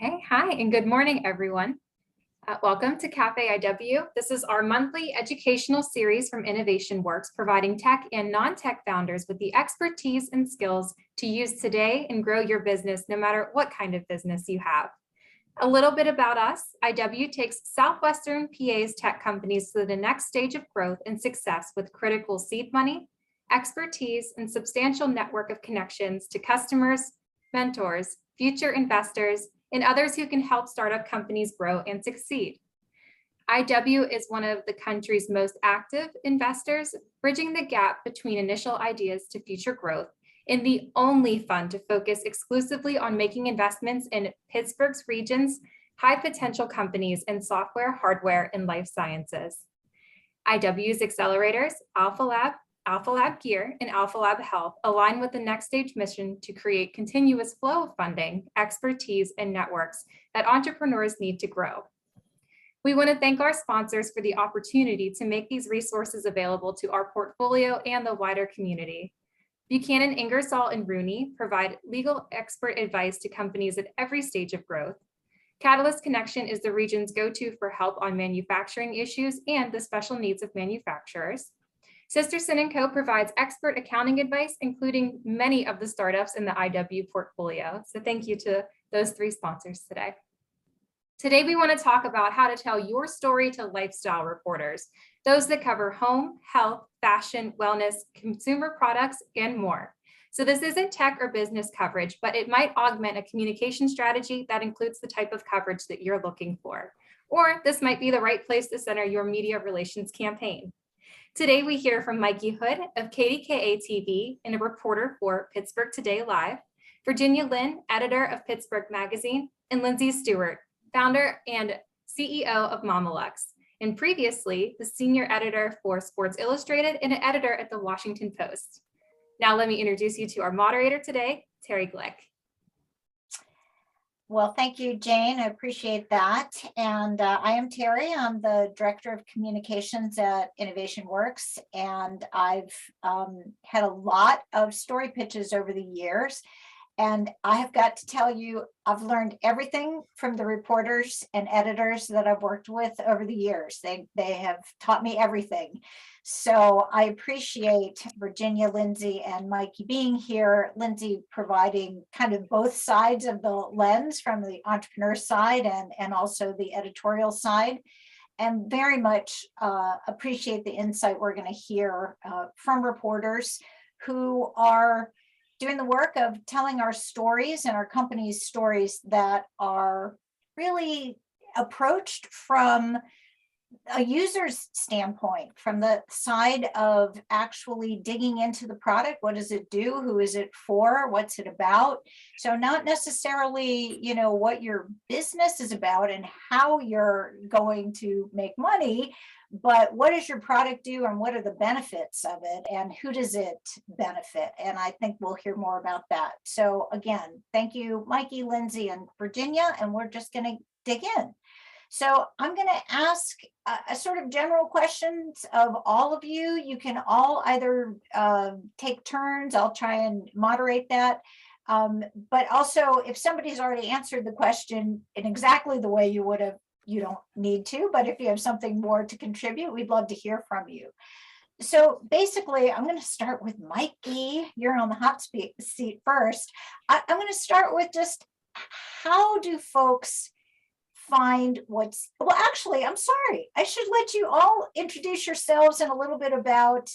Okay, hi, and good morning, everyone. Welcome to Cafe IW. This is our monthly educational series from Innovation Works, providing tech and non-tech founders with the expertise and skills to use today and grow your business, no matter what kind of business you have. A little bit about us. IW takes Southwestern PA's tech companies to the next stage of growth and success with critical seed money, expertise, and substantial network of connections to customers, mentors, future investors, and others who can help startup companies grow and succeed. IW is one of the country's most active investors, bridging the gap between initial ideas to future growth, and the only fund to focus exclusively on making investments in Pittsburgh's region's high potential companies in software, hardware, and life sciences. IW's accelerators, Alpha Lab Gear, and Alpha Lab Health align with the next stage mission to create continuous flow of funding, expertise, and networks that entrepreneurs need to grow. We want to thank our sponsors for the opportunity to make these resources available to our portfolio and the wider community. Buchanan, Ingersoll, and Rooney provide legal expert advice to companies at every stage of growth. Catalyst Connection is the region's go-to for help on manufacturing issues and the special needs of manufacturers. Sisterson & Co. provides expert accounting advice, including many of the startups in the IW portfolio. So thank you to those three sponsors today. Today, we want to talk about how to tell your story to lifestyle reporters, those that cover home, health, fashion, wellness, consumer products, and more. So this isn't tech or business coverage, but it might augment a communication strategy that includes the type of coverage that you're looking for. Or this might be the right place to center your media relations campaign. Today, we hear from Mikey Hood of KDKA TV and a reporter for Pittsburgh Today Live, Virginia Linn, editor of Pittsburgh Magazine, and Lindsay Stuart, founder and CEO of Mamalux, and previously the senior editor for Sports Illustrated and an editor at the Washington Post. Now let me introduce you to our moderator today, Terri Glueck. Well, thank you, Jane. I appreciate that. And I am Terri. I'm the Director of Communications at Innovation Works, and I've had a lot of story pitches over the years. And I have got to tell you, I've learned everything from the reporters and editors that I've worked with over the years. They have taught me everything. So I appreciate Virginia, Lindsay, and Mikey being here. Lindsay providing kind of both sides of the lens, from the entrepreneur side and also the editorial side. And very much appreciate the insight we're going to hear from reporters who are doing the work of telling our stories and our company's stories that are really approached from a user's standpoint, from the side of actually digging into the product. What does it do? Who is it for? What's it about? So not necessarily, what your business is about and how you're going to make money, but what does your product do and what are the benefits of it and who does it benefit? And I think we'll hear more about that. So again, thank you, Mikey, Lindsay, and Virginia, and we're just going to dig in. So I'm going to ask a sort of general questions of all of you. You can all either take turns. I'll try and moderate that. But also, if somebody's already answered the question in exactly the way you would have, you don't need to. But if you have something more to contribute, we'd love to hear from you. So basically, I'm going to start with Mikey. You're on the hot seat first. I'm going to start with just how do folks find well, actually, I'm sorry. I should let you all introduce yourselves and a little bit about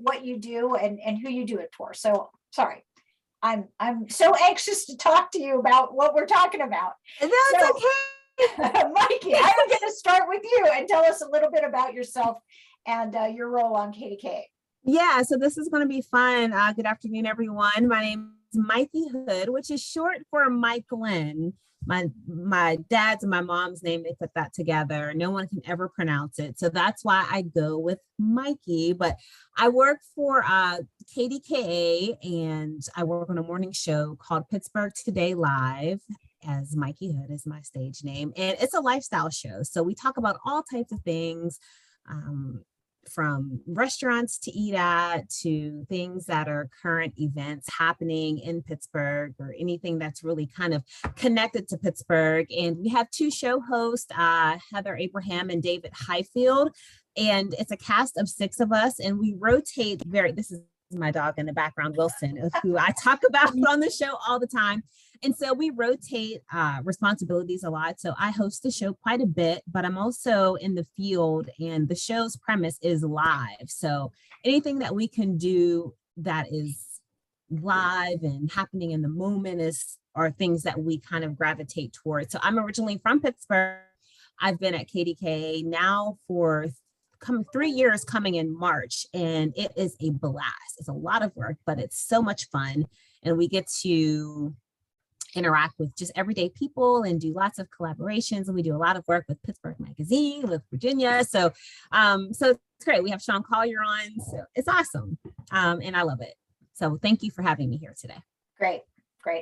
what you do and who you do it for. So sorry. I'm so anxious to talk to you about what we're talking about. That's okay. Mikey, I'm going to start with you and tell us a little bit about yourself and your role on KDKA. Yeah, so this is going to be fun. Good afternoon, everyone. My name is Mikey Hood, which is short for Mike Linn. My dad's and my mom's name, they put that together. No one can ever pronounce it. So that's why I go with Mikey. But I work for KDKA, and I work on a morning show called Pittsburgh Today Live, as Mikey Hood is my stage name. And it's a lifestyle show. So we talk about all types of things, from restaurants to eat at to things that are current events happening in Pittsburgh or anything that's really kind of connected to Pittsburgh. And we have two show hosts, Heather Abraham and David Highfield. And it's a cast of 6 of us, and we rotate this is my dog in the background, Wilson, who I talk about on the show all the time. And so we rotate responsibilities a lot. So I host the show quite a bit, but I'm also in the field, and the show's premise is live. So anything that we can do that is live and happening in the moment are things that we kind of gravitate towards. So I'm originally from Pittsburgh. I've been at KDKA now for 3 years coming in March, and it is a blast. It's a lot of work, but it's so much fun. And we get to interact with just everyday people and do lots of collaborations. And we do a lot of work with Pittsburgh Magazine, with Virginia. So it's great. We have Sean Collier on. So it's awesome. And I love it. So thank you for having me here today. Great.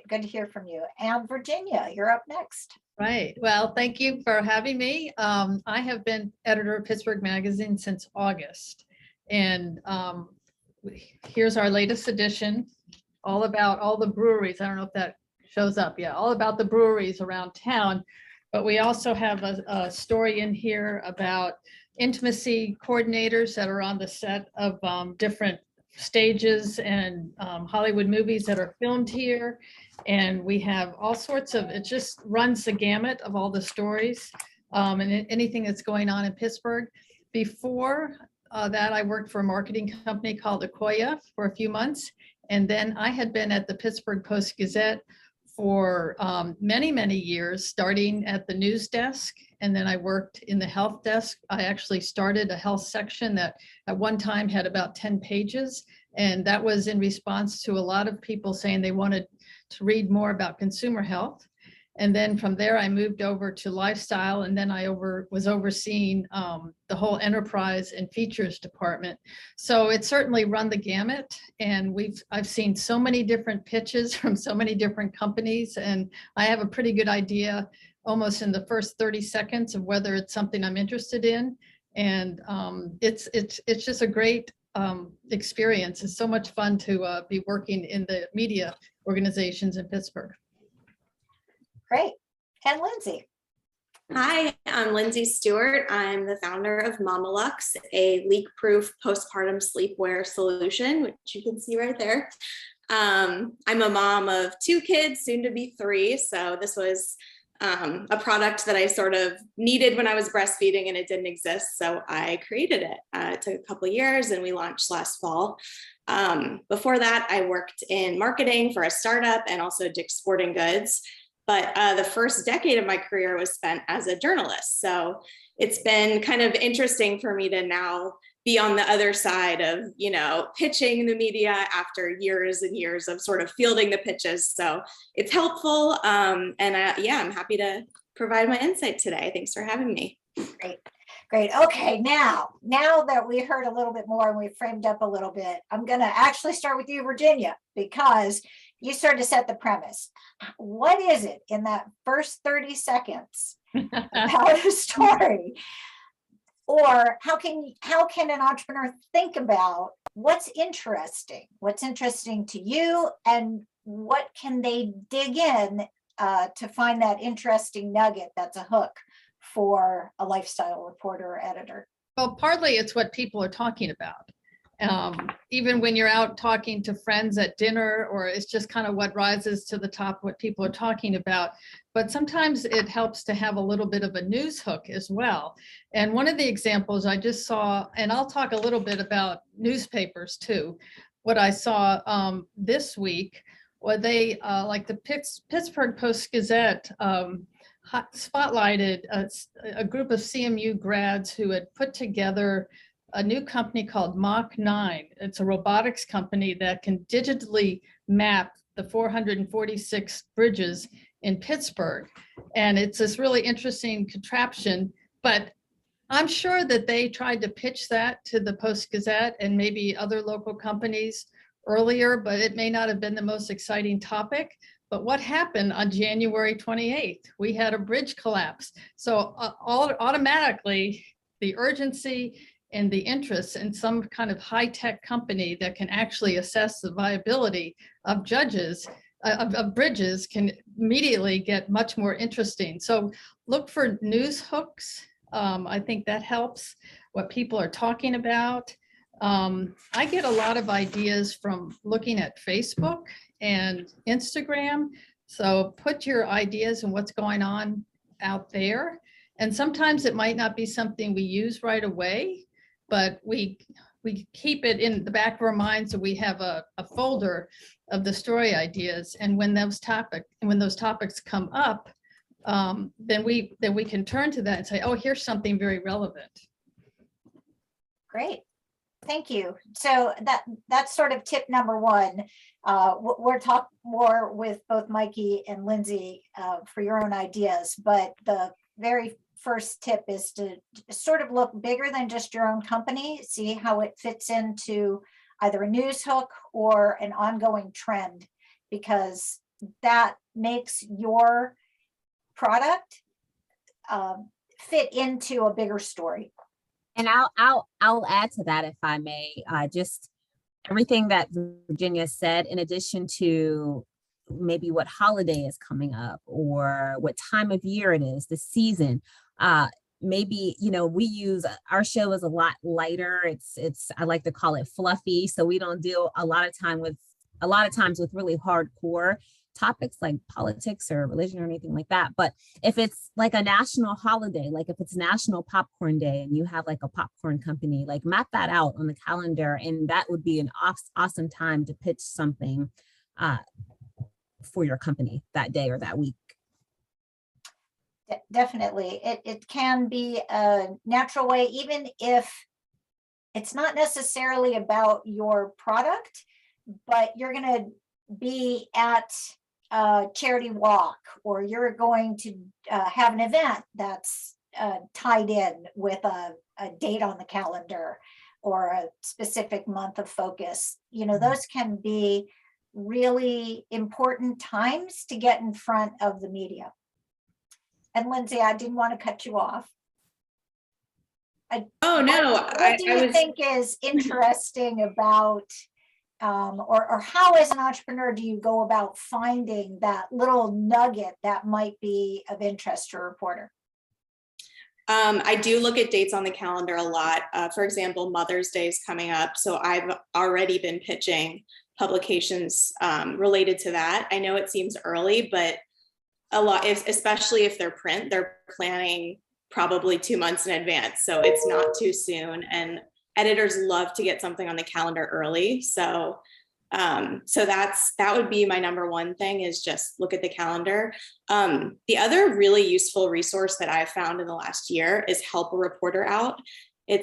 Good to hear from you. And Virginia, you're up next. Right. Well, thank you for having me. I have been editor of Pittsburgh Magazine since August. And here's our latest edition, all about all the breweries. I don't know if that shows up. Yeah, all about the breweries around town. But we also have a story in here about intimacy coordinators that are on the set of different stages and Hollywood movies that are filmed here. And we have all sorts of, it just runs the gamut of all the stories and anything that's going on in Pittsburgh. Before that, I worked for a marketing company called Akoya for a few months. And then I had been at the Pittsburgh Post-Gazette for many, many years, starting at the news desk. And then I worked in the health desk. I actually started a health section that at one time had about 10 pages. And that was in response to a lot of people saying they wanted to read more about consumer health. And then from there, I moved over to lifestyle. And then I was overseeing the whole enterprise and features department. So it certainly run the gamut. And I've seen so many different pitches from so many different companies. And I have a pretty good idea almost in the first 30 seconds of whether it's something I'm interested in. And it's just a great experience. It's so much fun to be working in the media organizations in Pittsburgh. Great. And Lindsay. Hi, I'm Lindsay Stuart. I'm the founder of Mamalux, a leak-proof postpartum sleepwear solution, which you can see right there. I'm a mom of 2 kids, soon to be 3. So this was a product that I sort of needed when I was breastfeeding and it didn't exist. So I created it. It took a couple of years and we launched last fall. Before that, I worked in marketing for a startup and also Dick's Sporting Goods. But the first decade of my career was spent as a journalist. So it's been kind of interesting for me to now be on the other side of, pitching the media after years and years of sort of fielding the pitches. So it's helpful. I'm happy to provide my insight today. Thanks for having me. Great. Okay, now that we heard a little bit more and we framed up a little bit, I'm going to actually start with you, Virginia, because you sort of set the premise. What is it in that first 30 seconds about a story? Or how can an entrepreneur think about what's interesting to you, and what can they dig in to find that interesting nugget that's a hook for a lifestyle reporter or editor? Well, partly it's what people are talking about. Even when you're out talking to friends at dinner, or it's just kind of what rises to the top, what people are talking about. But sometimes it helps to have a little bit of a news hook as well. And one of the examples I just saw, and I'll talk a little bit about newspapers too, what I saw this week, where they, like the Pittsburgh Post-Gazette, spotlighted a group of CMU grads who had put together a new company called Mach 9. It's a robotics company that can digitally map the 446 bridges in Pittsburgh. And it's this really interesting contraption, but I'm sure that they tried to pitch that to the Post-Gazette and maybe other local companies earlier, but it may not have been the most exciting topic. But what happened on January 28th? We had a bridge collapse. So automatically, the urgency and the interests, and some kind of high-tech company that can actually assess the viability of of bridges can immediately get much more interesting. So look for news hooks. I think that helps what people are talking about. I get a lot of ideas from looking at Facebook and Instagram. So put your ideas and what's going on out there. And sometimes it might not be something we use right away, but we keep it in the back of our minds, so we have a folder of the story ideas. And when those topics come up, then we can turn to that and say, oh, here's something very relevant. Great. Thank you. So that's sort of tip number one. We'll talk more with both Mikey and Lindsay for your own ideas, but the very first tip is to sort of look bigger than just your own company, see how it fits into either a news hook or an ongoing trend, because that makes your product fit into a bigger story. And I'll add to that, if I may, just everything that Virginia said, in addition to maybe what holiday is coming up or what time of year it is, the season. Maybe, we use, our show is a lot lighter. It's I like to call it fluffy. So we don't deal a lot of times with really hardcore topics like politics or religion or anything like that. But if it's like a national holiday, like if it's National Popcorn Day and you have like a popcorn company, like map that out on the calendar, and that would be an awesome time to pitch something for your company that day or that week. Definitely. It can be a natural way, even if it's not necessarily about your product, but you're going to be at a charity walk, or you're going to have an event that's tied in with a date on the calendar or a specific month of focus. Those can be really important times to get in front of the media. And Lindsay, I didn't want to cut you off. Oh, no. What do you think is interesting about, or how as an entrepreneur do you go about finding that little nugget that might be of interest to a reporter? I do look at dates on the calendar a lot. For example, Mother's Day is coming up. So I've already been pitching publications related to that. I know it seems early, but a lot, especially if they're print, they're planning probably 2 months in advance. So it's not too soon. And editors love to get something on the calendar early. So that would be my number one thing, is just look at the calendar. The other really useful resource that I've found in the last year is Help a Reporter Out. You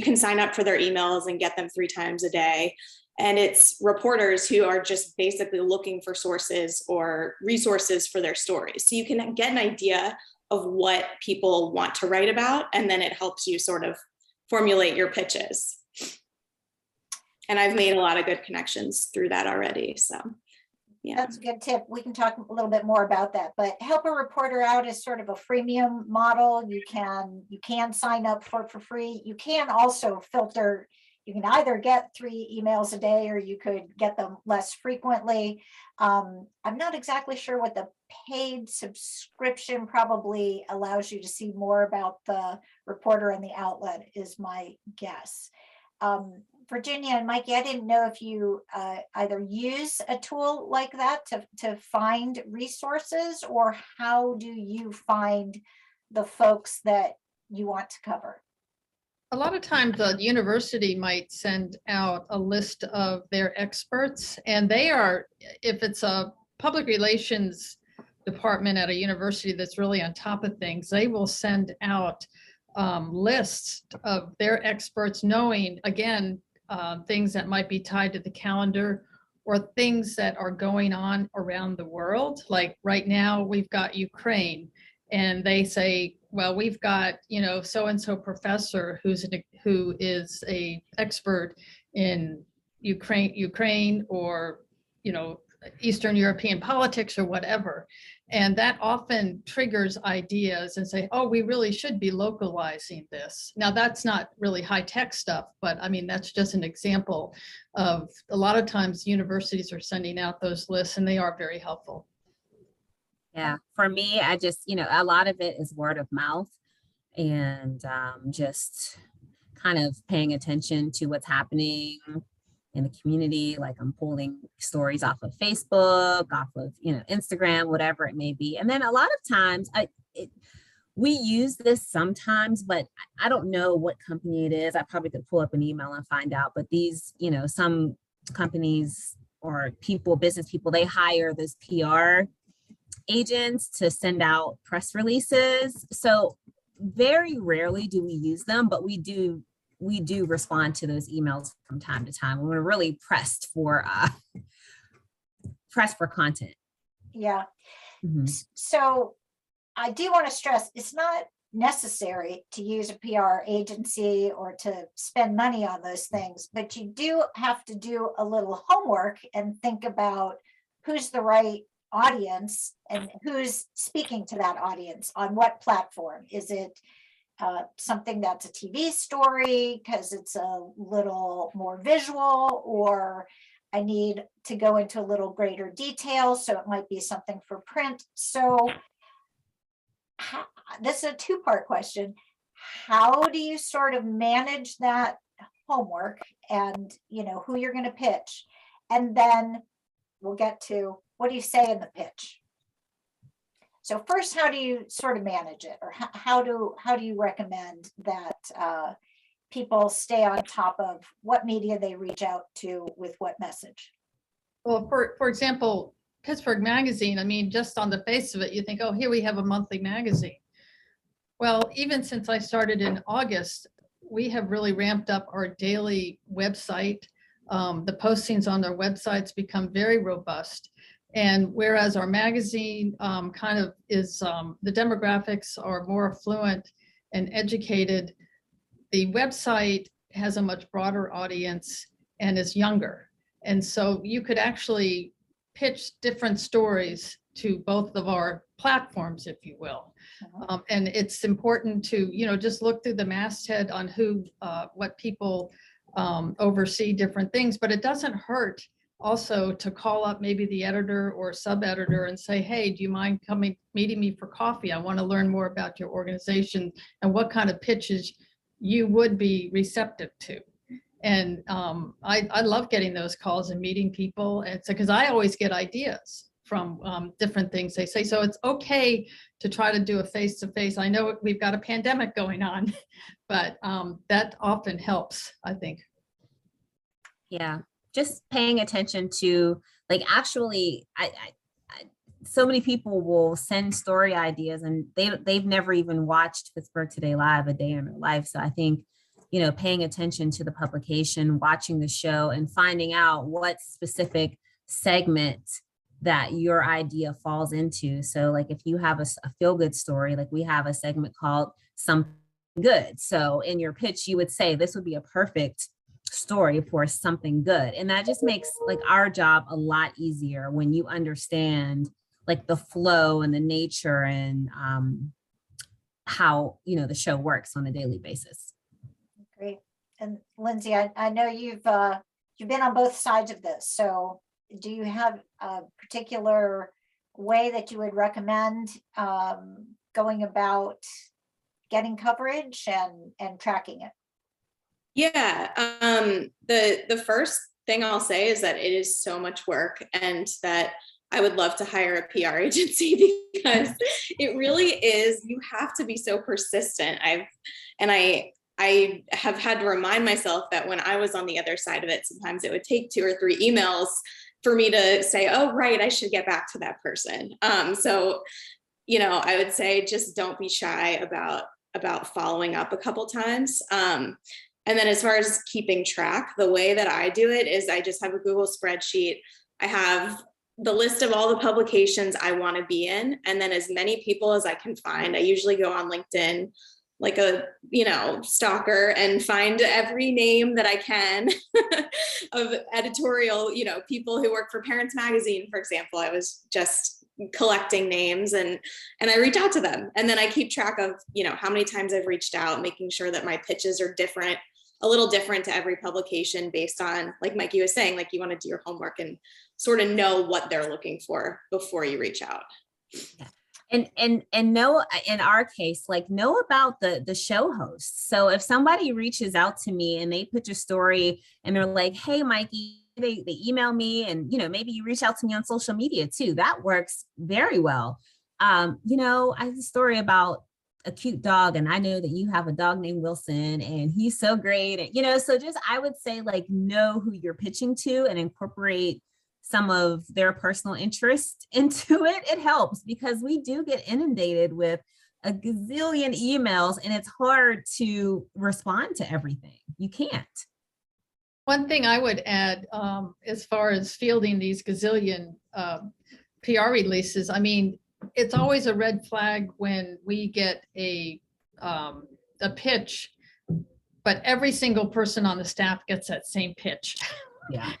can sign up for their emails and get them 3 times a day. And it's reporters who are just basically looking for sources or resources for their stories. So you can get an idea of what people want to write about, and then it helps you sort of formulate your pitches. And I've made a lot of good connections through that already. So yeah. That's a good tip. We can talk a little bit more about that, but Help a Reporter Out is sort of a freemium model. You can sign up for free. You can also filter. You can either get 3 emails a day, or you could get them less frequently. I'm not exactly sure what the paid subscription probably allows you to see more about the reporter and the outlet, is my guess. Virginia and Mikey, I didn't know if you either use a tool like that to find resources, or how do you find the folks that you want to cover? A lot of times the university might send out a list of their experts, and they are, if it's a public relations department at a university that's really on top of things, they will send out lists of their experts, knowing, again, things that might be tied to the calendar or things that are going on around the world. Like right now we've got Ukraine, and they say, well, we've got, so-and-so professor who is a expert in Ukraine or, Eastern European politics or whatever. And that often triggers ideas and say, oh, we really should be localizing this. Now, that's not really high tech stuff, but I mean, that's just an example of a lot of times universities are sending out those lists and they are very helpful. Yeah, for me, I just, a lot of it is word of mouth and just kind of paying attention to what's happening in the community. Like I'm pulling stories off of Facebook, off of, Instagram, whatever it may be. And then a lot of times we use this sometimes, but I don't know what company it is. I probably could pull up an email and find out, but these, some companies or business people, they hire those PR agents to send out press releases. So very rarely do we use them, but we do respond to those emails from time to time when we're really pressed for content. Yeah. Mm-hmm. So I do want to stress it's not necessary to use a PR agency or to spend money on those things, but you do have to do a little homework and think about who's the right audience and who's speaking to that audience on what platform. Is it something that's a TV story because it's a little more visual, or I need to go into a little greater detail, so it might be something for print. So this is a two-part question. How do you sort of manage that homework and who you're going to pitch? And then we'll get to what do you say in the pitch? So first, how do you sort of manage it, or how do you recommend that people stay on top of what media they reach out to with what message? Well, for example, Pittsburgh Magazine, I mean, just on the face of it, you think, oh, here we have a monthly magazine. Well, even since I started in August, we have really ramped up our daily website. The postings on their websites become very robust. And whereas our magazine kind of is, the demographics are more affluent and educated, the website has a much broader audience and is younger. And so you could actually pitch different stories to both of our platforms, if you will. And it's important to, just look through the masthead on what people oversee different things, but it doesn't hurt also to call up maybe the editor or sub-editor and say, hey, do you mind meeting me for coffee? I want to learn more about your organization and what kind of pitches you would be receptive to. And I love getting those calls and meeting people. And so, because I always get ideas from different things they say. So it's okay to try to do a face-to-face. I know we've got a pandemic going on, but that often helps, I think. Yeah, just paying attention to, like, actually, I so many people will send story ideas and they've never even watched Pittsburgh Today Live a day in their life. So I think, paying attention to the publication, watching the show, and finding out what specific segment that your idea falls into. So like if you have a feel-good story, like we have a segment called Something Good. So in your pitch, you would say this would be a perfect story for something good. And that just makes like our job a lot easier when you understand like the flow and the nature and how, the show works on a daily basis. Great. And Lindsay, I know you've been on both sides of this. So do you have a particular way that you would recommend going about getting coverage and tracking it? Yeah, the first thing I'll say is that it is so much work and that I would love to hire a PR agency because it really is, you have to be so persistent. I have had to remind myself that when I was on the other side of it, sometimes it would take 2 or 3 emails for me to say, oh, right, I should get back to that person. So, I would say just don't be shy about following up a couple times. And then as far as keeping track, the way that I do it is I just have a Google spreadsheet. I have the list of all the publications I want to be in, and then as many people as I can find. I usually go on LinkedIn like a, stalker and find every name that I can of editorial, people who work for Parents Magazine, for example. I was just collecting names and I reach out to them. And then I keep track of, how many times I've reached out, making sure that my pitches are different, a little different to every publication based on, like Mikey was saying, like you want to do your homework and sort of know what they're looking for before you reach out. Yeah. And know, in our case, like know about the show hosts. So if somebody reaches out to me and they put your story and they're like, hey, Mikey, they email me, and maybe you reach out to me on social media too. That works very well. I have a story about a cute dog, and I know that you have a dog named Wilson and he's so great. And, so just, I would say, like, know who you're pitching to and incorporate some of their personal interest into it. It helps, because we do get inundated with a gazillion emails and it's hard to respond to everything. You can't. One thing I would add, as far as fielding these gazillion PR releases, I mean, it's always a red flag when we get a pitch, but every single person on the staff gets that same pitch. Yeah.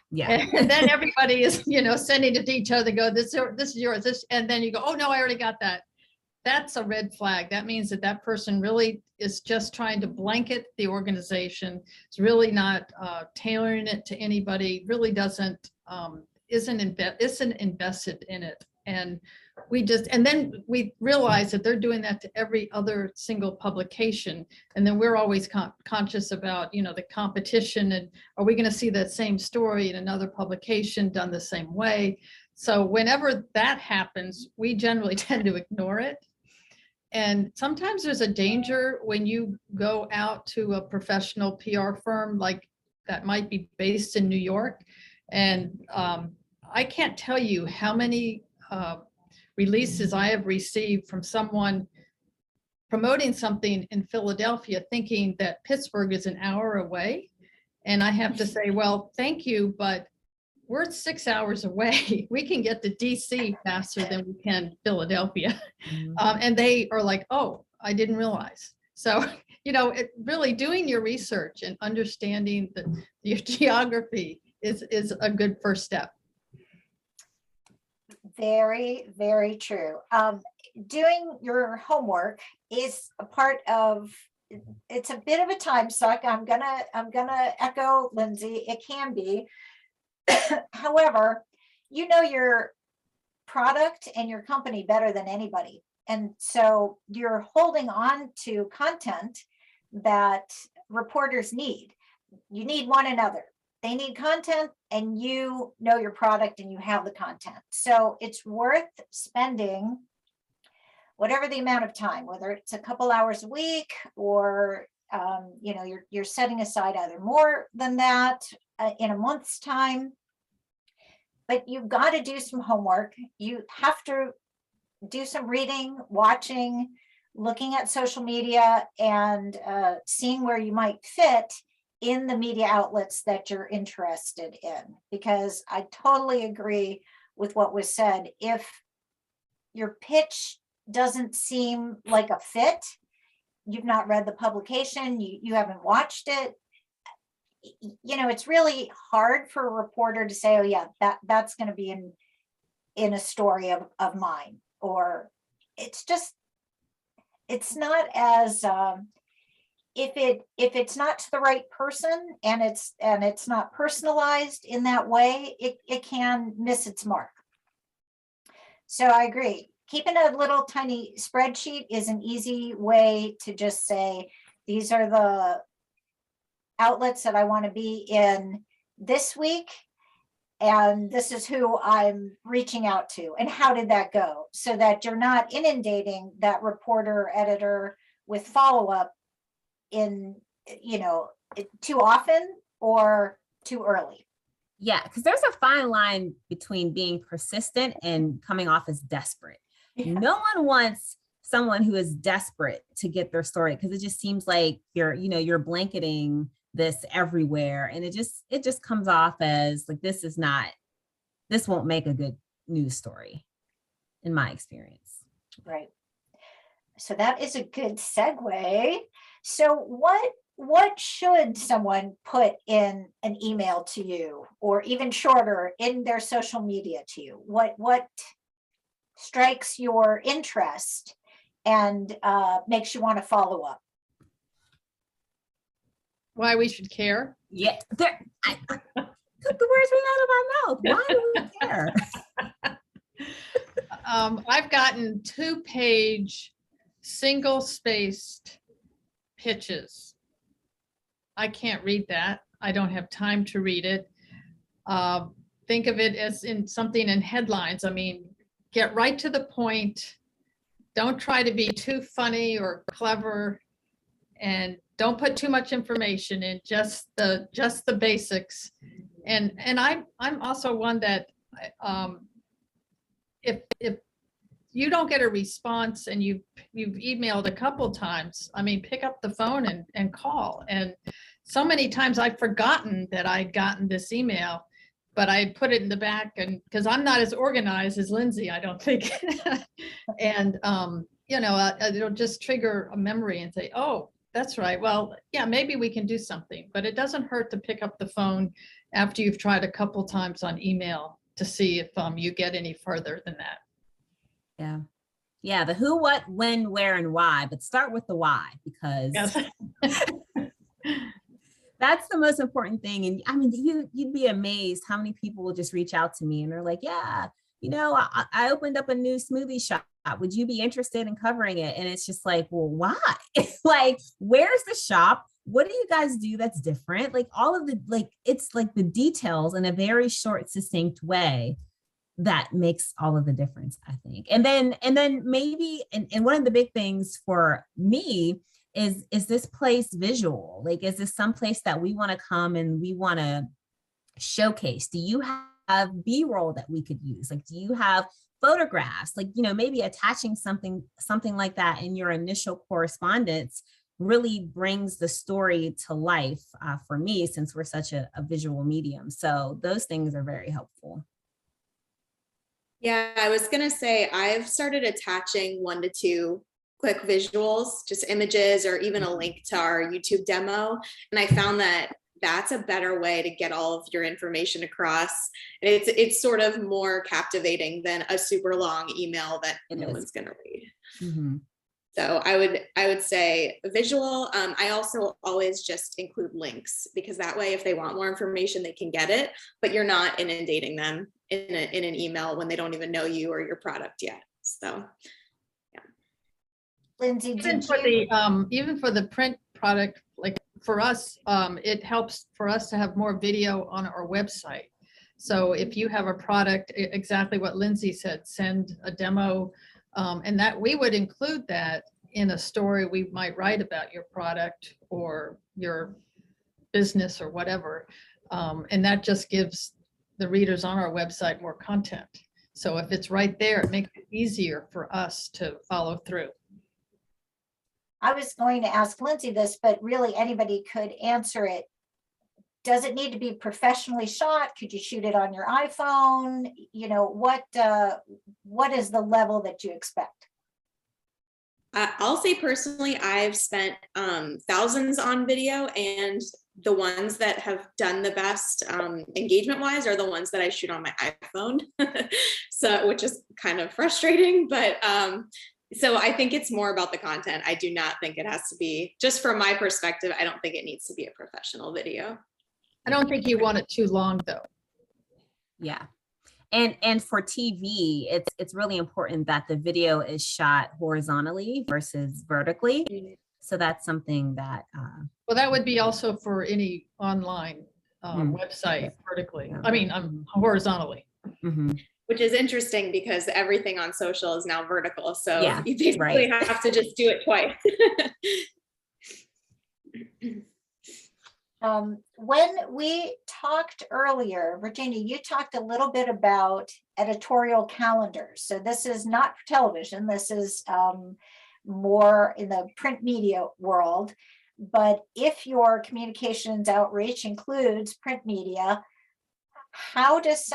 And then everybody is, sending it to each other, go, this is yours, and then you go, oh no, I already got that. That's a red flag. That means that person really is just trying to blanket the organization. It's really not tailoring it to anybody, really isn't invested in it. And then we realize that they're doing that to every other single publication. And then we're always conscious about, the competition, and are we going to see that same story in another publication done the same way? So whenever that happens, we generally tend to ignore it. And sometimes there's a danger when you go out to a professional PR firm like that might be based in New York. And I can't tell you how many releases I have received from someone promoting something in Philadelphia thinking that Pittsburgh is an hour away. And I have to say, well, thank you, but we're 6 hours away. We can get to DC faster than we can Philadelphia. And they are like, oh, I didn't realize. So, it really doing your research and understanding your geography is a good first step. Very, very true. Doing your homework is a part of, it's a bit of a time suck. I'm gonna echo Lindsay. It can be. However, your product and your company better than anybody. And so you're holding on to content that reporters need. You need one another. They need content, and you know your product and you have the content. So it's worth spending whatever the amount of time, whether it's a couple hours a week or, you're setting aside either more than that in a month's time. But you've got to do some homework. You have to do some reading, watching, looking at social media, and seeing where you might fit in the media outlets that you're interested in. Because I totally agree with what was said. If your pitch doesn't seem like a fit, you've not read the publication, you haven't watched it, it's really hard for a reporter to say, oh yeah, that's going to be in a story of mine. Or it's not as if it's not to the right person and it's not personalized in that way, it can miss its mark. So I agree. Keeping a little tiny spreadsheet is an easy way to just say, these are the outlets that I want to be in this week, and this is who I'm reaching out to, and how did that go? So that you're not inundating that reporter or editor with follow-up in, too often or too early. Yeah, because there's a fine line between being persistent and coming off as desperate. Yeah. No one wants someone who is desperate to get their story, because it just seems like you're blanketing this everywhere, and it just comes off as like, this won't make a good news story, in my experience. Right. So that is a good segue. So what should someone put in an email to you, or even shorter in their social media to you? What strikes your interest and makes you want to follow up? Why we should care? Yeah, I took the words right out of my mouth. Why do we care? I've gotten 2-page single-spaced pitches. I can't read that. I don't have time to read it. Think of it as in something in headlines. I mean, get right to the point. Don't try to be too funny or clever, and don't put too much information in, just the basics. And I'm also one that if you don't get a response and you've emailed a couple times, I mean, pick up the phone and call. And so many times I've forgotten that I'd gotten this email, but I put it in the back, and because I'm not as organized as Lindsay, I don't think. And it'll just trigger a memory and say, oh, that's right. Well, yeah, maybe we can do something, but it doesn't hurt to pick up the phone after you've tried a couple times on email to see if you get any further than that. Yeah. Yeah. The who, what, when, where, and why, but start with the why, because Yes. that's the most important thing. And I mean, you'd be amazed how many people will just reach out to me and they're like, yeah, I opened up a new smoothie shop. Would you be interested in covering it? And it's just like, well, why? Like, where's the shop? What do you guys do that's different? Like all of it's like the details in a very short, succinct way that makes all of the difference, I think. And then maybe, and one of the big things for me is this place visual? Like, is this some place that we want to come and we want to showcase? Do you have B-roll that we could use? Like, do you have photographs? Like, maybe attaching something like that in your initial correspondence really brings the story to life for me, since we're such a visual medium. So those things are very helpful. Yeah, I was going to say, I've started attaching 1 to 2 quick visuals, just images or even a link to our YouTube demo. And I found that that's a better way to get all of your information across. And it's sort of more captivating than a super long email that no one's going to read. Mm-hmm. So I would say visual. I also always just include links, because that way, if they want more information, they can get it, but you're not inundating them in an email when they don't even know you or your product yet. So, yeah. Lindsay, Even for the print product, like for us, it helps for us to have more video on our website. So if you have a product, exactly what Lindsay said, send a demo. And that we would include that in a story we might write about your product or your business or whatever. And that just gives the readers on our website more content. So if it's right there, it makes it easier for us to follow through. I was going to ask Lindsay this, but really anybody could answer it. Does it need to be professionally shot? Could you shoot it on your iPhone? What is the level that you expect? I'll say personally, I've spent thousands on video, and the ones that have done the best engagement wise are the ones that I shoot on my iPhone. So, which is kind of frustrating, but so I think it's more about the content. I do not think it has to be, just from my perspective, I don't think it needs to be a professional video. I don't think you want it too long though. Yeah. And for TV, it's really important that the video is shot horizontally versus vertically. So that's something that well, that would be also for any online website vertically. I mean, horizontally. Mm-hmm. Which is interesting because everything on social is now vertical. So yeah, you basically have to just do it twice. When we talked earlier, Virginia, you talked a little bit about editorial calendars. So this is not for television. This is more in the print media world. But if your communications outreach includes print media,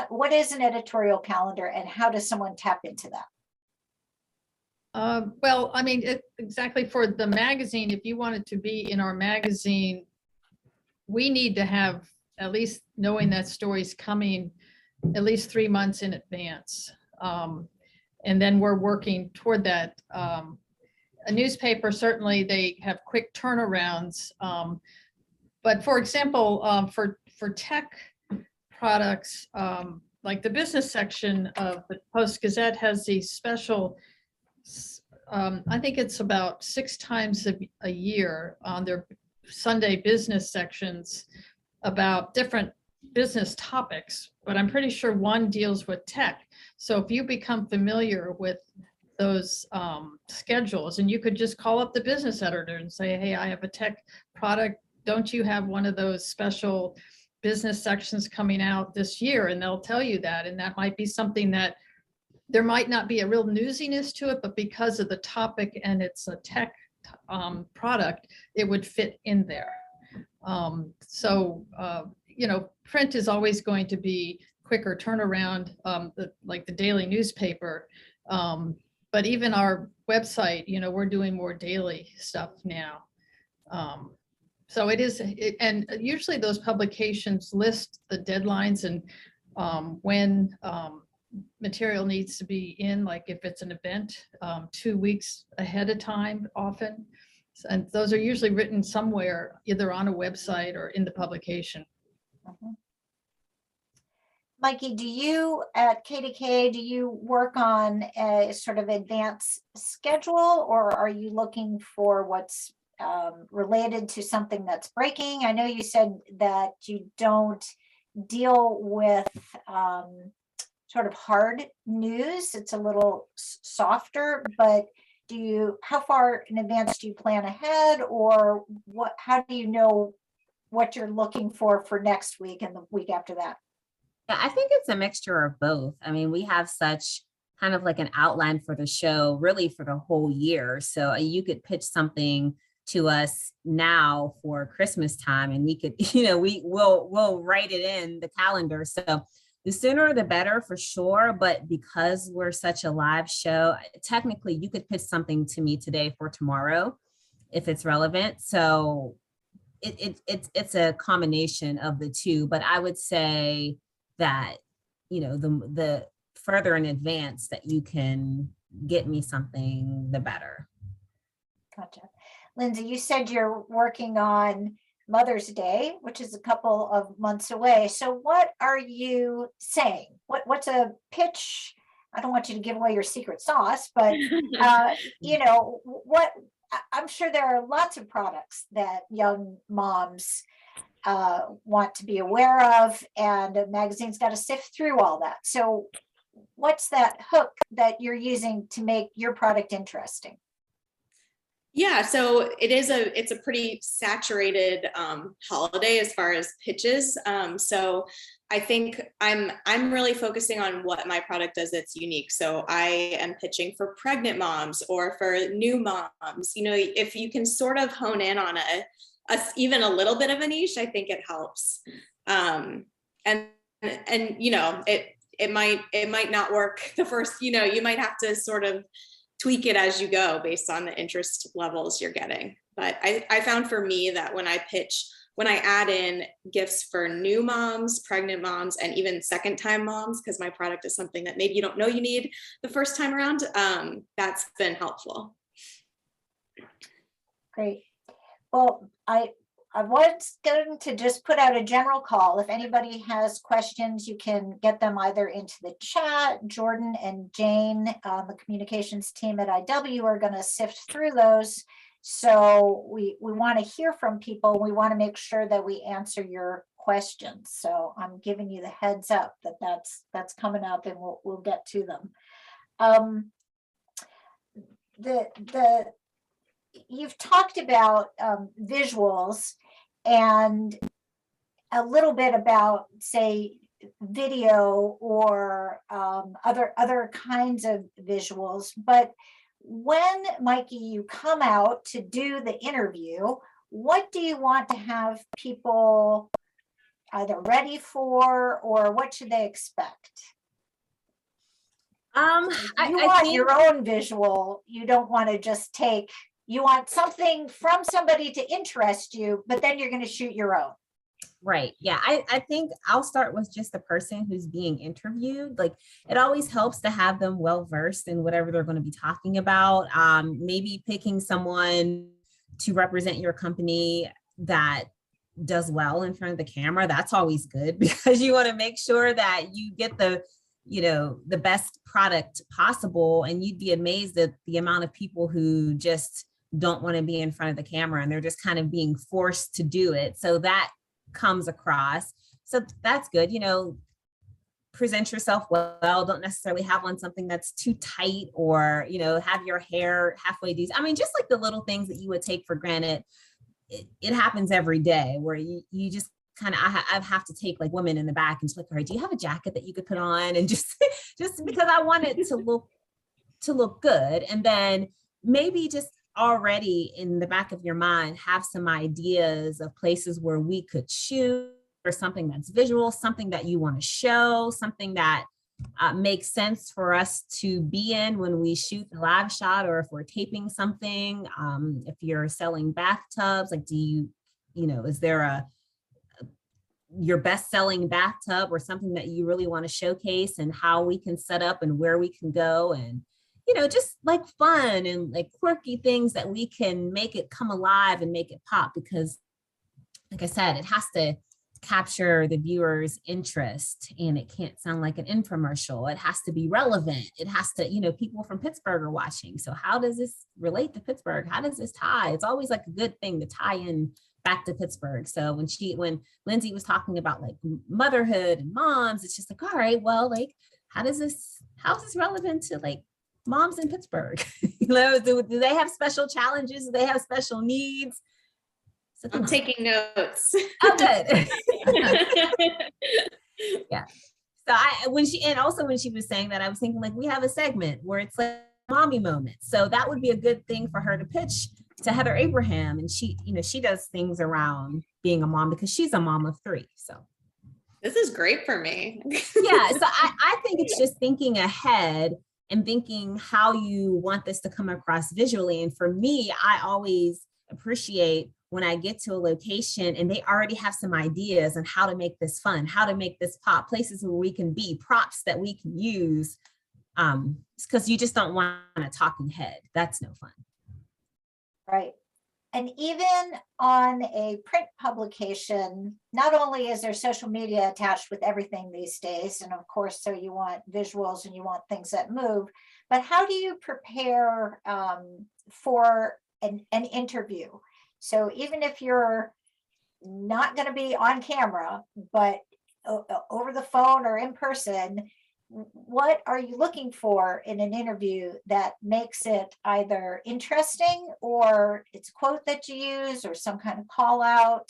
what is an editorial calendar and how does someone tap into that? Well, I mean, exactly for the magazine, if you wanted to be in our magazine, we need to have at least knowing that story's coming at least 3 months in advance. And then we're working toward that. A newspaper, certainly they have quick turnarounds. But for example, for tech products, like the business section of the Post-Gazette has these special, I think it's about 6 times a year on their Sunday business sections about different business topics, but I'm pretty sure one deals with tech. So if you become familiar with those schedules, and you could just call up the business editor and say, hey, I have a tech product. Don't you have one of those special business sections coming out this year? And they'll tell you that. And that might be something that there might not be a real newsiness to it, but because of the topic and it's a tech product, it would fit in there. You know, print is always going to be quicker turnaround, like the daily newspaper. But even our website, you know, we're doing more daily stuff now. So it is, and usually those publications list the deadlines and when material needs to be in, like if it's an event, 2 weeks ahead of time often. And those are usually written somewhere, either on a website or in the publication. Mhm. Mikey, do you at KDKA, do you work on a sort of advanced schedule, or are you looking for what's related to something that's breaking? I know you said that you don't deal with sort of hard news. It's a little softer, but how far in advance do you plan ahead, or how do you know what you're looking for next week and the week after that? Yeah, I think it's a mixture of both. I mean, we have such kind of like an outline for the show, really for the whole year. So you could pitch something to us now for Christmas time, and we could, you know, we'll write it in the calendar. So the sooner the better for sure. But because we're such a live show, technically you could pitch something to me today for tomorrow if it's relevant. So it's a combination of the two. But I would say that, you know, the further in advance that you can get me something, the better. Gotcha. Lindsay, you said you're working on Mother's Day, which is a couple of months away. So what are you saying? What's a pitch? I don't want you to give away your secret sauce, but you know, I'm sure there are lots of products that young moms want to be aware of, and a magazine's got to sift through all that. So what's that hook that you're using to make your product interesting? Yeah, so it's a pretty saturated holiday as far as pitches. So I think I'm really focusing on what my product does that's unique. So I am pitching for pregnant moms or for new moms. You know, if you can sort of hone in on even a little bit of a niche, I think it helps. And you know, it might not work the first. You know, you might have to sort of tweak it as you go based on the interest levels you're getting. But I found for me that when I add in gifts for new moms, pregnant moms, and even second time moms, because my product is something that maybe you don't know you need the first time around, that's been helpful. Great. Well, I was going to just put out a general call. If anybody has questions, you can get them either into the chat. Jordan and Jane, the communications team at IW, are going to sift through those. So we want to hear from people. We want to make sure that we answer your questions. So I'm giving you the heads up that that's coming up, and we'll get to them. You've talked about visuals and a little bit about, say, video or other kinds of visuals. But when, Mikey, you come out to do the interview, what do you want to have people either ready for, or what should they expect? You I want think your own visual. You don't want to just take, you want something from somebody to interest you, but then you're going to shoot your own. right. Yeah. I think I'll start with just the person who's being interviewed. Like it always helps to have them well versed in whatever they're going to be talking about. Maybe picking someone to represent your company that does well in front of the camera. That's always good because you want to make sure that you get the, the best product possible. And you'd be amazed at the amount of people who just don't want to be in front of the camera and they're just kind of being forced to do it. So that comes across. So that's good. Present yourself well. Don't necessarily have on something that's too tight or, have your hair halfway decent. I mean, just like the little things that you would take for granted. It happens every day where you just kind of, I have to take like women in the back and just like, all right, do you have a jacket that you could put on? And just because I want it to look good. And then maybe just already in the back of your mind, have some ideas of places where we could shoot or something that's visual, something that you want to show, something that makes sense for us to be in when we shoot the live shot, or if we're taping something. If you're selling bathtubs, like is there your best-selling bathtub or something that you really want to showcase, and how we can set up and where we can go, and just like fun and like quirky things that we can make it come alive and make it pop, because like I said, it has to capture the viewer's interest and it can't sound like an infomercial. It has to be relevant. It has to, people from Pittsburgh are watching. So how does this relate to Pittsburgh? How does this tie? It's always like a good thing to tie in back to Pittsburgh. So when Lindsay was talking about like motherhood and moms, it's just like, all right, well, like, how is this relevant to like moms in Pittsburgh? Do they have special challenges? Do they have special needs? So I'm taking notes. Oh, good. Yeah. So when she was saying that, I was thinking like, we have a segment where it's like mommy moments. So that would be a good thing for her to pitch to Heather Abraham. And she does things around being a mom because she's a mom of 3. So this is great for me. Yeah. So I think it's just thinking ahead and thinking how you want this to come across visually. And for me, I always appreciate when I get to a location and they already have some ideas on how to make this fun, how to make this pop, places where we can be, props that we can use. Because you just don't want a talking head. That's no fun. Right. And even on a print publication, not only is there social media attached with everything these days, and of course, so you want visuals and you want things that move, but how do you prepare for an interview? So even if you're not going to be on camera, but over the phone or in person, what are you looking for in an interview that makes it either interesting, or it's a quote that you use, or some kind of call out,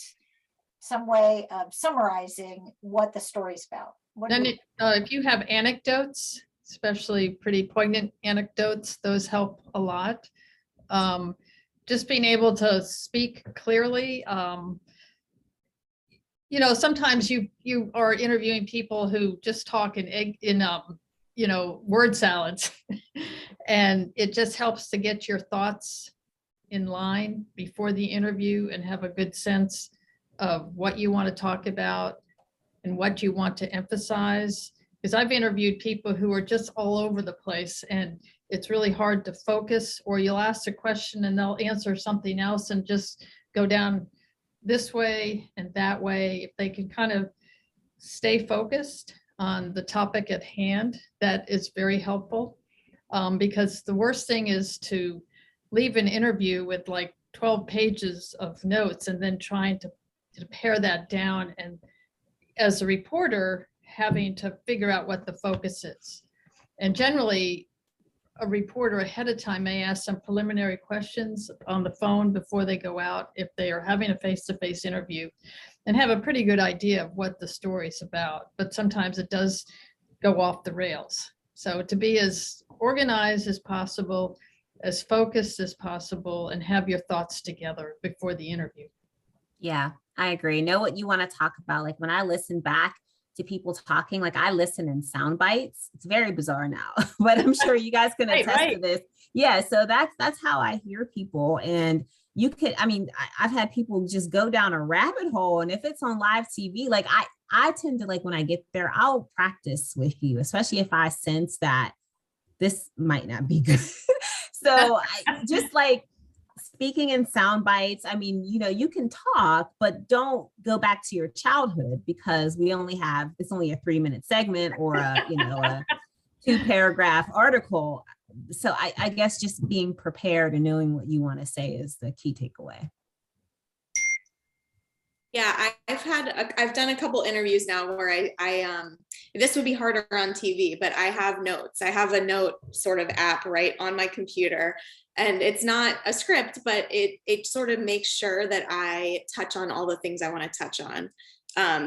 some way of summarizing what the story's about? Then if you have anecdotes, especially pretty poignant anecdotes, those help a lot. Just being able to speak clearly. Sometimes you are interviewing people who just talk in word salads, and it just helps to get your thoughts in line before the interview and have a good sense of what you want to talk about and what you want to emphasize. Because I've interviewed people who are just all over the place, and it's really hard to focus, or you'll ask a question and they'll answer something else and just go down this way and that way. If they can kind of stay focused on the topic at hand, that is very helpful. Because the worst thing is to leave an interview with like 12 pages of notes and then trying to pare that down, and as a reporter having to figure out what the focus is. And generally, a reporter ahead of time may ask some preliminary questions on the phone before they go out if they are having a face-to-face interview, and have a pretty good idea of what the story's about. But sometimes it does go off the rails. So to be as organized as possible, as focused as possible, and have your thoughts together before the interview. Yeah, I agree. Know what you want to talk about. Like when I listen back to people talking. Like I listen in sound bites. It's very bizarre now, but I'm sure you guys can attest to this. Yeah. So that's how I hear people. And you could, I mean, I've had people just go down a rabbit hole. And if it's on live TV, like I tend to, like, when I get there, I'll practice with you, especially if I sense that this might not be good. So I just like speaking in sound bites. I mean, you know, you can talk, but don't go back to your childhood, because it's only a 3-minute segment or a 2-paragraph article. So I guess just being prepared and knowing what you want to say is the key takeaway. Yeah, I've done a couple interviews now where I this would be harder on TV, but I have notes. I have a note sort of app right on my computer, and it's not a script, but it sort of makes sure that I touch on all the things I want to touch on.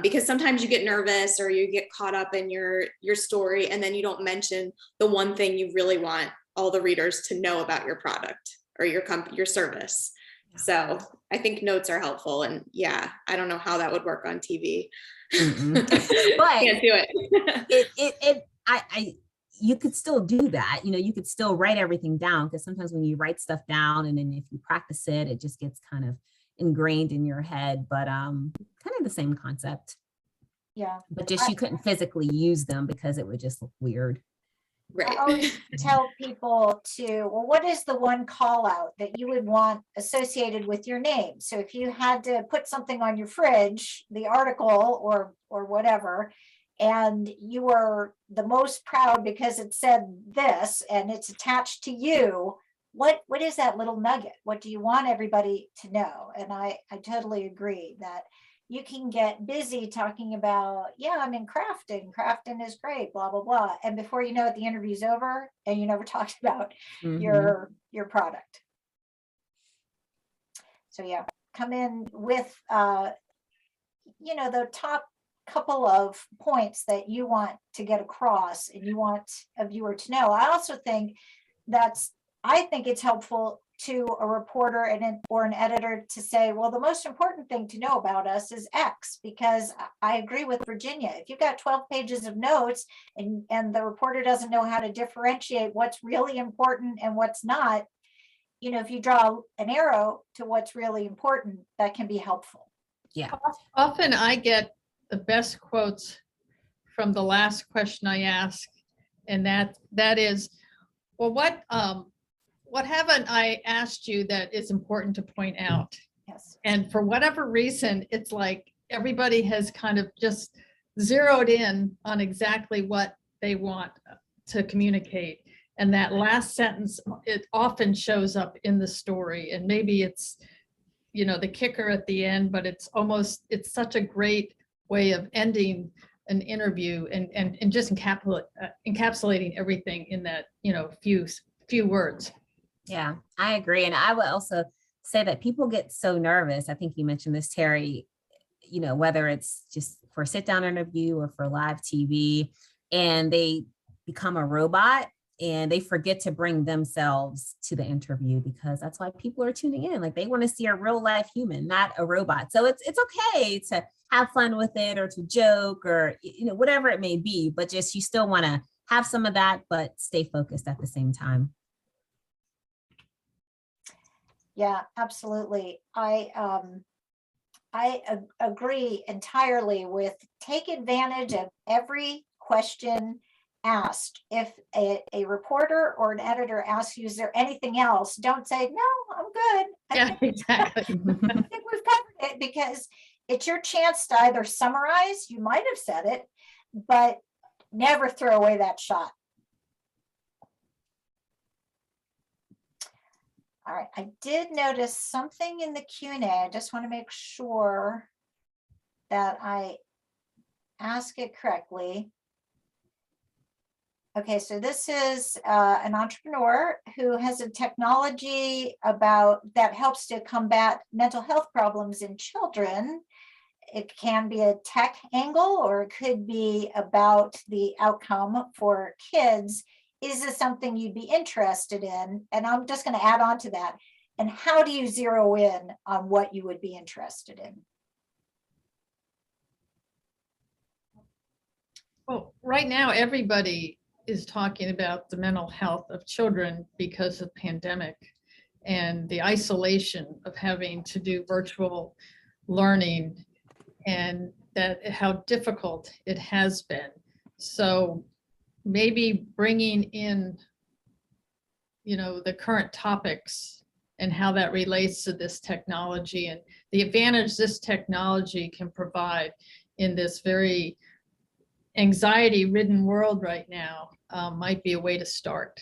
Because sometimes you get nervous or you get caught up in your story, and then you don't mention the one thing you really want all the readers to know about your product or your service. Yeah. So I think notes are helpful, and yeah, I don't know how that would work on TV. But can't do it. You could still do that. You know, you could still write everything down, because sometimes when you write stuff down and then if you practice it, it just gets kind of ingrained in your head. But kind of the same concept. Yeah. But just you couldn't physically use them because it would just look weird. Right. I always tell people well, what is the one call out that you would want associated with your name? So if you had to put something on your fridge, the article or whatever, and you were the most proud because it said this and it's attached to you, what is that little nugget? What do you want everybody to know? And I totally agree that you can get busy talking about, yeah, I'm in crafting. Crafting is great, blah, blah, blah. And before you know it, the interview's over and you never talked about your product. So yeah, come in with, the top couple of points that you want to get across and you want a viewer to know. I also think it's helpful to a reporter or an editor to say, well, the most important thing to know about us is X, because I agree with Virginia. If you've got 12 pages of notes and the reporter doesn't know how to differentiate what's really important and what's not, if you draw an arrow to what's really important, that can be helpful. Yeah. Often I get the best quotes from the last question I ask, and that is, well, what haven't I asked you that is important to point out? Yes. And for whatever reason, it's like everybody has kind of just zeroed in on exactly what they want to communicate. And that last sentence, it often shows up in the story. And maybe it's, the kicker at the end, but it's such a great way of ending an interview and just encapsulating everything in that, few words. Yeah, I agree. And I would also say that people get so nervous. I think you mentioned this, Terri, whether it's just for a sit down interview or for live TV, and they become a robot and they forget to bring themselves to the interview, because that's why people are tuning in. Like, they want to see a real life human, not a robot. So it's okay to have fun with it or to joke or, whatever it may be, but just, you still want to have some of that, but stay focused at the same time. Yeah, absolutely. I agree entirely with take advantage of every question asked. If a reporter or an editor asks you, is there anything else? Don't say, no, I'm good. Exactly. I think we've covered it, because it's your chance to either summarize, you might have said it, but never throw away that shot. All right, I did notice something in the Q&A. I just want to make sure that I ask it correctly. Okay, so this is an entrepreneur who has a technology that helps to combat mental health problems in children. It can be a tech angle, or it could be about the outcome for kids. Is this something you'd be interested in? And I'm just going to add on to that. And how do you zero in on what you would be interested in? Well, right now, everybody is talking about the mental health of children because of pandemic and the isolation of having to do virtual learning, and that how difficult it has been. So maybe bringing in, the current topics and how that relates to this technology and the advantage this technology can provide in this very anxiety-ridden world right now might be a way to start.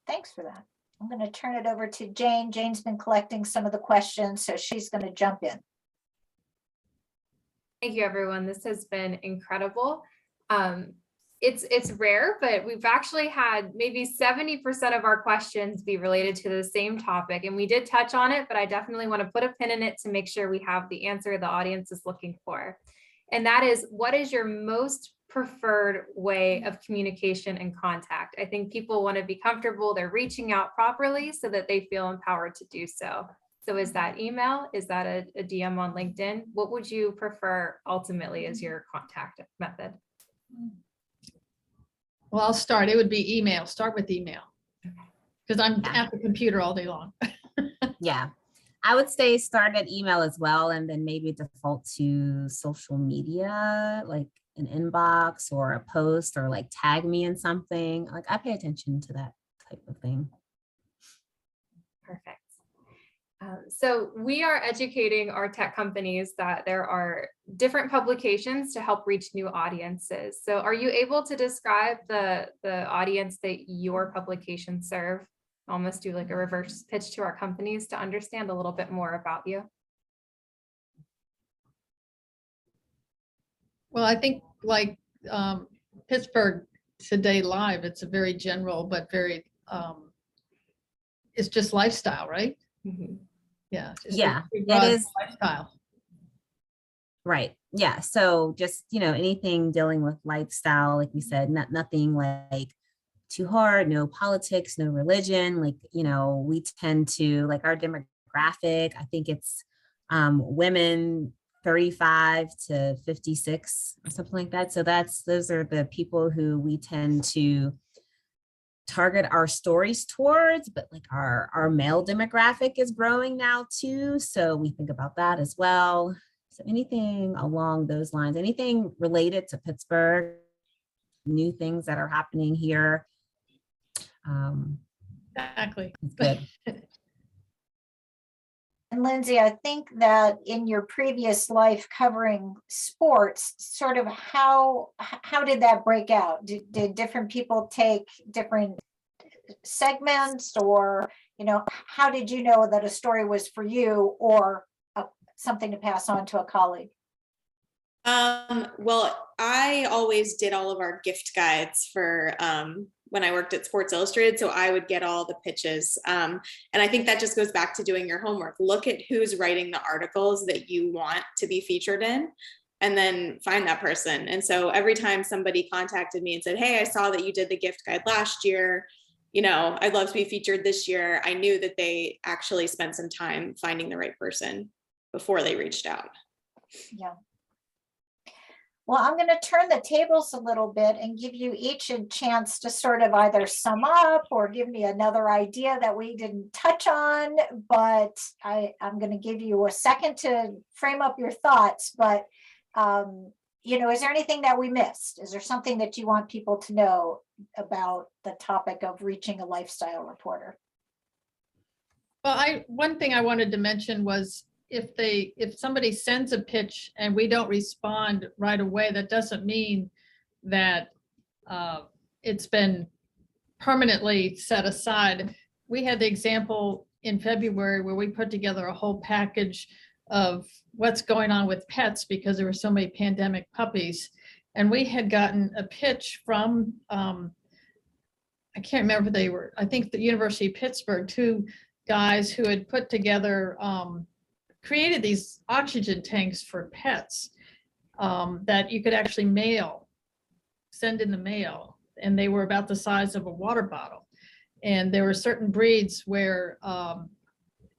Thanks for that. I'm going to turn it over to Jane. Jane's been collecting some of the questions, so she's going to jump in. Thank you, everyone. This has been incredible. It's rare, but we've actually had maybe 70% of our questions be related to the same topic. And we did touch on it, but I definitely want to put a pin in it to make sure we have the answer the audience is looking for. And that is, what is your most preferred way of communication and contact? I think people want to be comfortable, they're reaching out properly so that they feel empowered to do so. So is that email? Is that a DM on LinkedIn? What would you prefer ultimately as your contact method? Well, I'll start. It would be email. Start with email because I'm at the computer all day long. Yeah, I would say start at email as well, and then maybe default to social media, like an inbox or a post, or like tag me in something. Like I pay attention to that type of thing. Perfect. So we are educating our tech companies that there are different publications to help reach new audiences. So are you able to describe the audience that your publications serve? Almost do like a reverse pitch to our companies to understand a little bit more about you. Well, I think like Pittsburgh Today Live, it's a very general, but very, it's just lifestyle, right? Mm-hmm. Yeah. Yeah, it is lifestyle. right. Yeah. So just, anything dealing with lifestyle, like we said, nothing like too hard, no politics, no religion. Like, we tend to, like, our demographic, I think it's women 35 to 56 or something like that. So those are the people who we tend to target our stories towards, but like our male demographic is growing now too. So we think about that as well. So anything along those lines, anything related to Pittsburgh, new things that are happening here. Exactly. Good. And Lindsay, I think that in your previous life covering sports, sort of how did that break out? Did different people take different segments, or, how did you know that a story was for you or something to pass on to a colleague? Well, I always did all of our gift guides for when I worked at Sports Illustrated. So I would get all the pitches. And I think that just goes back to doing your homework. Look at who's writing the articles that you want to be featured in, and then find that person. And so every time somebody contacted me and said, hey, I saw that you did the gift guide last year, I'd love to be featured this year, I knew that they actually spent some time finding the right person before they reached out. Yeah. Well, I'm going to turn the tables a little bit and give you each a chance to sort of either sum up or give me another idea that we didn't touch on, but I'm going to give you a second to frame up your thoughts. But, is there anything that we missed? Is there something that you want people to know about the topic of reaching a lifestyle reporter? Well, one thing I wanted to mention was if somebody sends a pitch and we don't respond right away, that doesn't mean that it's been permanently set aside. We had the example in February where we put together a whole package of what's going on with pets because there were so many pandemic puppies. And we had gotten a pitch from, I can't remember, they were, I think the University of Pittsburgh, two guys who had put together, created these oxygen tanks for pets that you could actually send in the mail. And they were about the size of a water bottle. And there were certain breeds where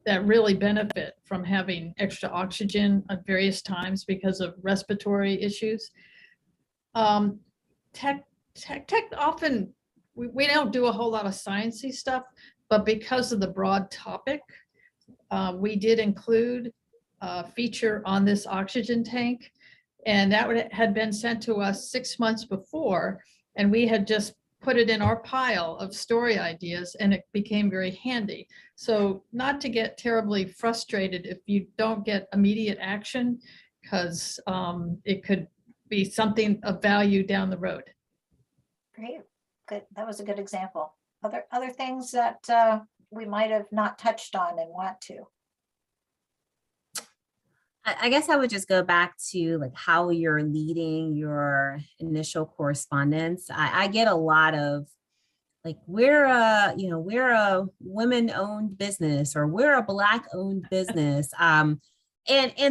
that really benefit from having extra oxygen at various times because of respiratory issues. Tech often, we don't do a whole lot of sciencey stuff, but because of the broad topic, we did include a feature on this oxygen tank, and that had been sent to us 6 months before, and we had just put it in our pile of story ideas, and it became very handy. So not to get terribly frustrated if you don't get immediate action, because it could be something of value down the road. Great, good. That was a good example. Other things that we might have not touched on and want to. I guess I would just go back to like how you're leading your initial correspondence. I get a lot of like, we're a women-owned business, or we're a Black-owned business. And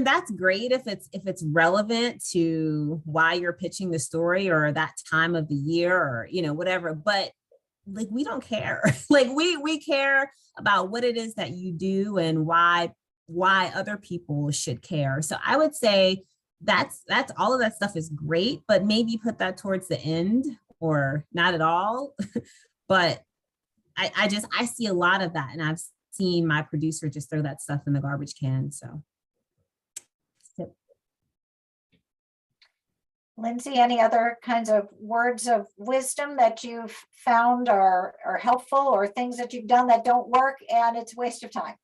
that's great if it's relevant to why you're pitching the story or that time of the year, or whatever. But like, we don't care. Like we care about what it is that you do and why other people should care. So I would say that's all of that stuff is great, but maybe put that towards the end or not at all. But I see a lot of that, and I've seen my producer just throw that stuff in the garbage can. So. Lindsay, any other kinds of words of wisdom that you've found are helpful, or things that you've done that don't work and it's a waste of time?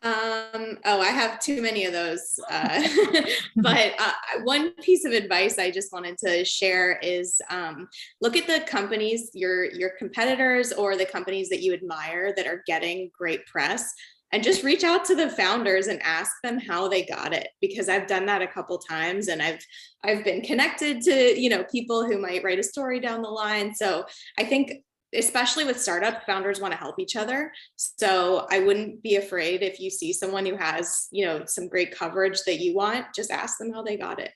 I have too many of those. But one piece of advice I just wanted to share is look at the companies, your competitors, or the companies that you admire that are getting great press, and just reach out to the founders and ask them how they got it, because I've done that a couple times, and I've been connected to people who might write a story down the line. So I think, especially with startup, founders want to help each other. So I wouldn't be afraid if you see someone who has, some great coverage that you want, just ask them how they got it.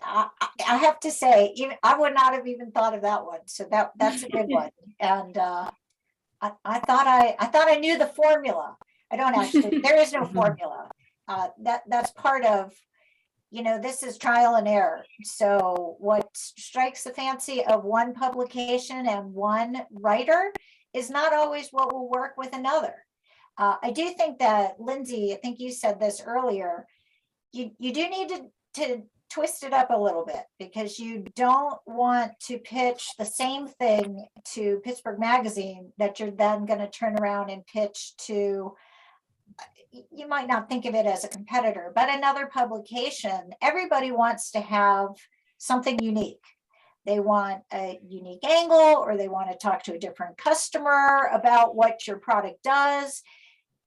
I have to say, I would not have even thought of that one. So that's a good one. And I thought I knew the formula. I don't actually. There is no formula. That's part of, this is trial and error. So what strikes the fancy of one publication and one writer is not always what will work with another. I do think that, Lindsay, I think you said this earlier, you do need to twist it up a little bit, because you don't want to pitch the same thing to Pittsburgh Magazine that you're then going to turn around and pitch to, you might not think of it as a competitor, but another publication. Everybody wants to have something unique. They want a unique angle, or they want to talk to a different customer about what your product does.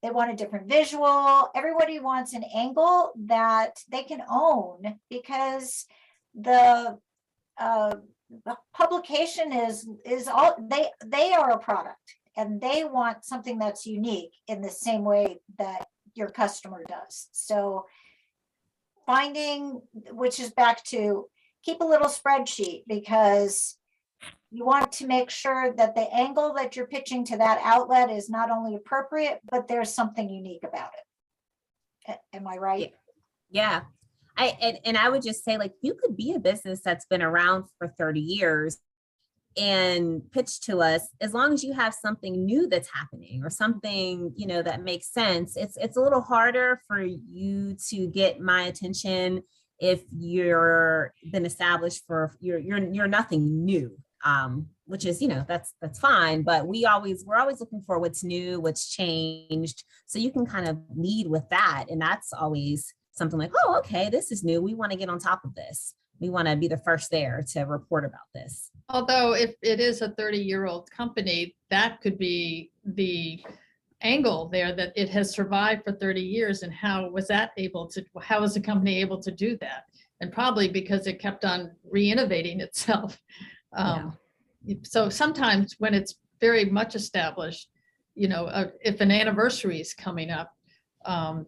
They want a different visual. Everybody wants an angle that they can own, because the publication is all they are a product, and they want something that's unique in the same way that your customer does. So finding, which is back to, keep a little spreadsheet, because you want to make sure that the angle that you're pitching to that outlet is not only appropriate, but there's something unique about it. Am I right? Yeah. I would just say, like, you could be a business that's been around for 30 years and pitch to us, as long as you have something new that's happening, or something, that makes sense. It's a little harder for you to get my attention if you're been established for you're nothing new. Which is, that's fine, but we're always looking for what's new, what's changed. So you can kind of lead with that. And that's always something like, oh, okay, this is new. We want to get on top of this. We want to be the first there to report about this. Although if it is a 30-year-old company, that could be the angle there, that it has survived for 30 years. And how was the company able to do that? And probably because it kept on re-innovating itself. So sometimes when it's very much established, if an anniversary is coming up,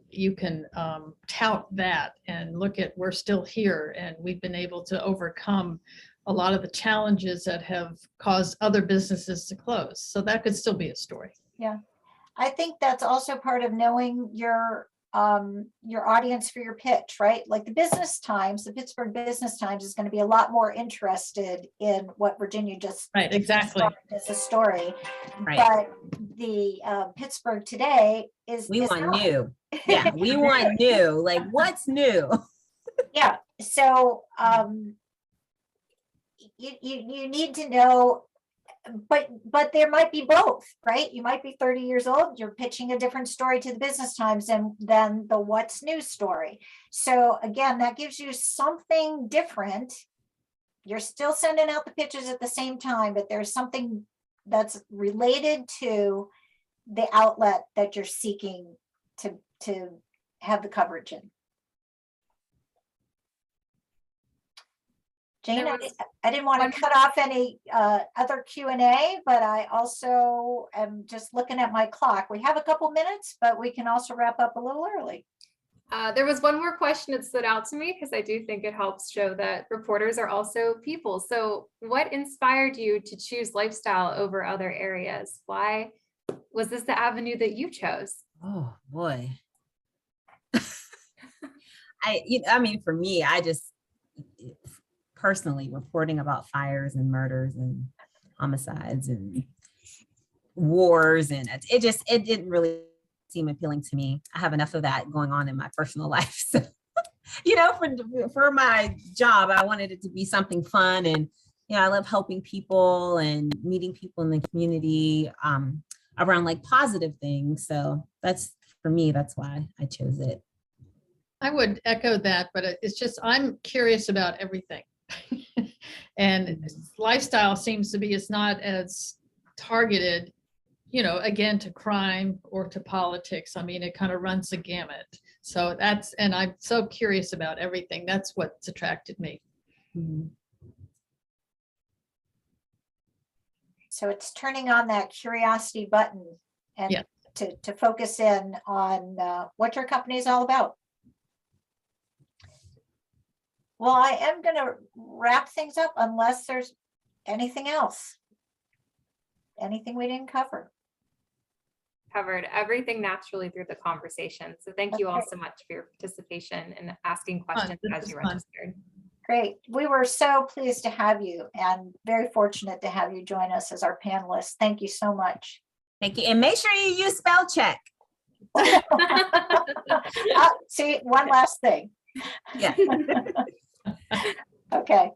you can tout that and look at, we're still here, and we've been able to overcome a lot of the challenges that have caused other businesses to close. So that could still be a story. Yeah. I think that's also part of knowing your audience for your pitch, right? Like the Business Times, the Pittsburgh Business Times is going to be a lot more interested in what Virginia just Right, exactly. as a story. Right. But the Pittsburgh Today We is want not. new. Yeah, we want new. Like, what's new? Yeah. So you need to know, but there might be both, right? You might be 30 years old, you're pitching a different story to the Business Times than the what's new story. So again, that gives you something different. You're still sending out the pitches at the same time, but there's something that's related to the outlet that you're seeking to have the coverage in. Jane, I didn't want to cut off any other Q&A, but I also am just looking at my clock. We have a couple minutes, but we can also wrap up a little early. There was one more question that stood out to me because I do think it helps show that reporters are also people. So what inspired you to choose lifestyle over other areas? Why was this the avenue that you chose? Oh boy. I mean, for me, I just personally reporting about fires and murders and homicides and wars, and it didn't really seem appealing to me. I have enough of that going on in my personal life. So, for my job, I wanted it to be something fun, and I love helping people and meeting people in the community around like positive things. So that's, for me, that's why I chose it. I would echo that, but it's just, I'm curious about everything. And lifestyle seems to be, it's not as targeted, again, to crime or to politics. I mean, it kind of runs the gamut. So and I'm so curious about everything. That's what's attracted me. Mm-hmm. So it's turning on that curiosity button and to focus in on what your company is all about. Well, I am going to wrap things up unless there's anything else. Anything we didn't cover? Covered everything naturally through the conversation. So thank you all so much for your participation and asking questions as you registered. Great. We were so pleased to have you and very fortunate to have you join us as our panelists. Thank you so much. Thank you. And make sure you use spell check. See, one last thing. Yeah. Okay.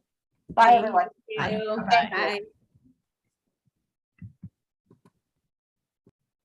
Bye, everyone. Bye. Bye.